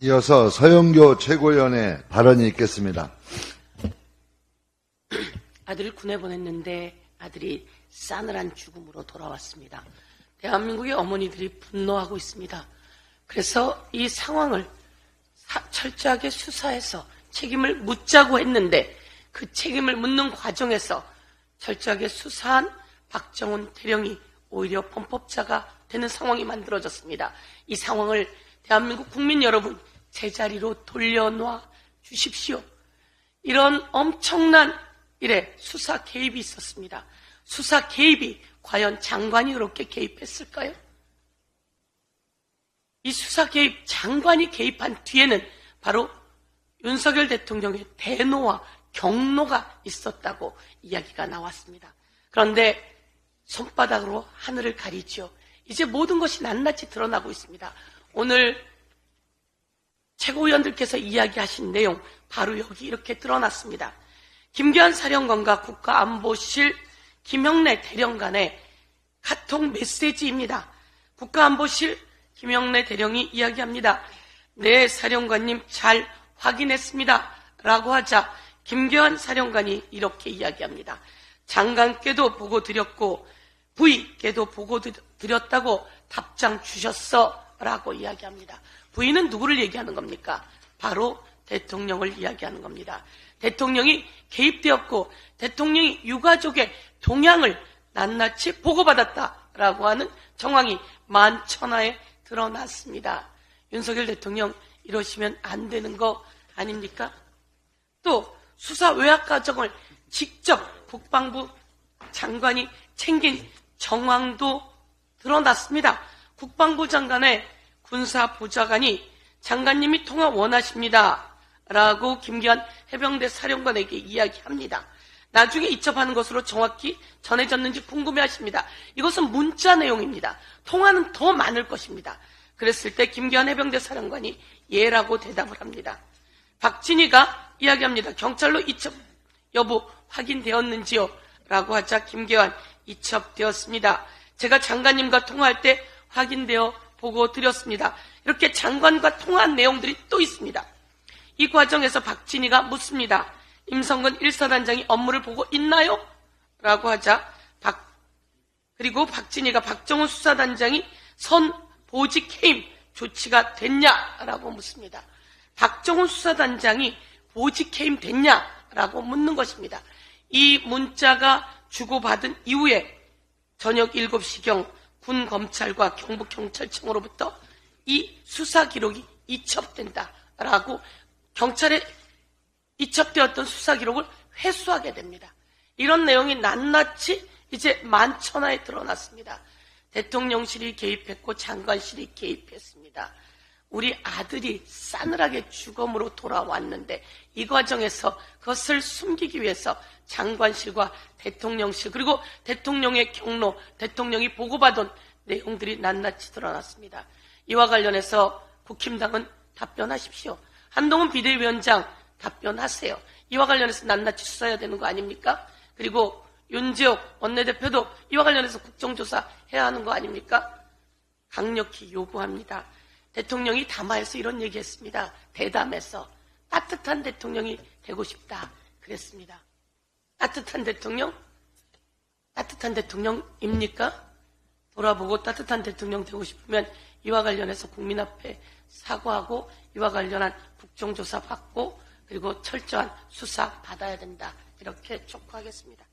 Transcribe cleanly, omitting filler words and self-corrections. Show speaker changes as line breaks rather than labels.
이어서 서영교 최고위원의 발언이 있겠습니다.
아들을 군에 보냈는데 아들이 싸늘한 죽음으로 돌아왔습니다. 대한민국의 어머니들이 분노하고 있습니다. 그래서 이 상황을 철저하게 수사해서 책임을 묻자고 했는데 그 책임을 묻는 과정에서 철저하게 수사한 박정훈 대령이 오히려 범법자가 되는 상황이 만들어졌습니다. 이 상황을 대한민국 국민 여러분 제자리로 돌려놔 주십시오. 이런 엄청난 일에 수사 개입이 있었습니다. 수사 개입이 과연 장관이 그렇게 개입했을까요? 이 수사 개입, 장관이 개입한 뒤에는 바로 윤석열 대통령의 대노와 경노가 있었다고 이야기가 나왔습니다. 그런데 손바닥으로 하늘을 가리죠. 이제 모든 것이 낱낱이 드러나고 있습니다. 오늘 최고위원들께서 이야기하신 내용 바로 여기 이렇게 드러났습니다. 김기환 사령관과 국가안보실 김영래 대령 간의 카톡 메시지입니다. 국가안보실 김영래 대령이 이야기합니다. 네, 사령관님 잘 확인했습니다. 라고 하자 김기환 사령관이 이렇게 이야기합니다. 장관께도 보고 드렸고 부위께도 보고 드렸다고 답장 주셨어. 라고 이야기합니다. 부인은 누구를 얘기하는 겁니까? 바로 대통령을 이야기하는 겁니다. 대통령이 개입되었고 대통령이 유가족의 동향을 낱낱이 보고받았다라고 하는 정황이 만천하에 드러났습니다. 윤석열 대통령 이러시면 안 되는 거 아닙니까? 또 수사 외압 과정을 직접 국방부 장관이 챙긴 정황도 드러났습니다. 국방부 장관의 군사보좌관이 장관님이 통화 원하십니다. 라고 김기환 해병대 사령관에게 이야기합니다. 나중에 이첩하는 것으로 정확히 전해졌는지 궁금해하십니다. 이것은 문자 내용입니다. 통화는 더 많을 것입니다. 그랬을 때 김기환 해병대 사령관이 예라고 대답을 합니다. 박진희가 이야기합니다. 경찰로 이첩 여부 확인되었는지요? 라고 하자 김기환 이첩되었습니다. 제가 장관님과 통화할 때 확인되어 보고 드렸습니다. 이렇게 장관과 통화한 내용들이 또 있습니다. 이 과정에서 박진희가 묻습니다. 임성근 1사단장이 업무를 보고 있나요? 라고 하자 그리고 박진희가 박정훈 수사단장이 선 보직 해임 조치가 됐냐라고 묻습니다. 박정훈 수사단장이 보직 해임 됐냐라고 묻는 것입니다. 이 문자가 주고받은 이후에 저녁 7시경 군검찰과 경북경찰청으로부터 이 수사 기록이 이첩된다라고 경찰에 이첩되었던 수사 기록을 회수하게 됩니다. 이런 내용이 낱낱이 이제 만천하에 드러났습니다. 대통령실이 개입했고 장관실이 개입했습니다. 우리 아들이 싸늘하게 죽음으로 돌아왔는데 이 과정에서 그것을 숨기기 위해서 장관실과 대통령실 그리고 대통령의 경로, 대통령이 보고받은 내용들이 낱낱이 드러났습니다. 이와 관련해서 국힘당은 답변하십시오. 한동훈 비대위원장 답변하세요. 이와 관련해서 낱낱이 수사해야 되는 거 아닙니까? 그리고 윤지옥 원내대표도 이와 관련해서 국정조사 해야 하는 거 아닙니까? 강력히 요구합니다. 대통령이 담화에서 이런 얘기했습니다. 대담에서 따뜻한 대통령이 되고 싶다 그랬습니다. 따뜻한 대통령? 따뜻한 대통령입니까? 돌아보고 따뜻한 대통령 되고 싶으면 이와 관련해서 국민 앞에 사과하고 이와 관련한 국정조사 받고 그리고 철저한 수사 받아야 된다. 이렇게 촉구하겠습니다.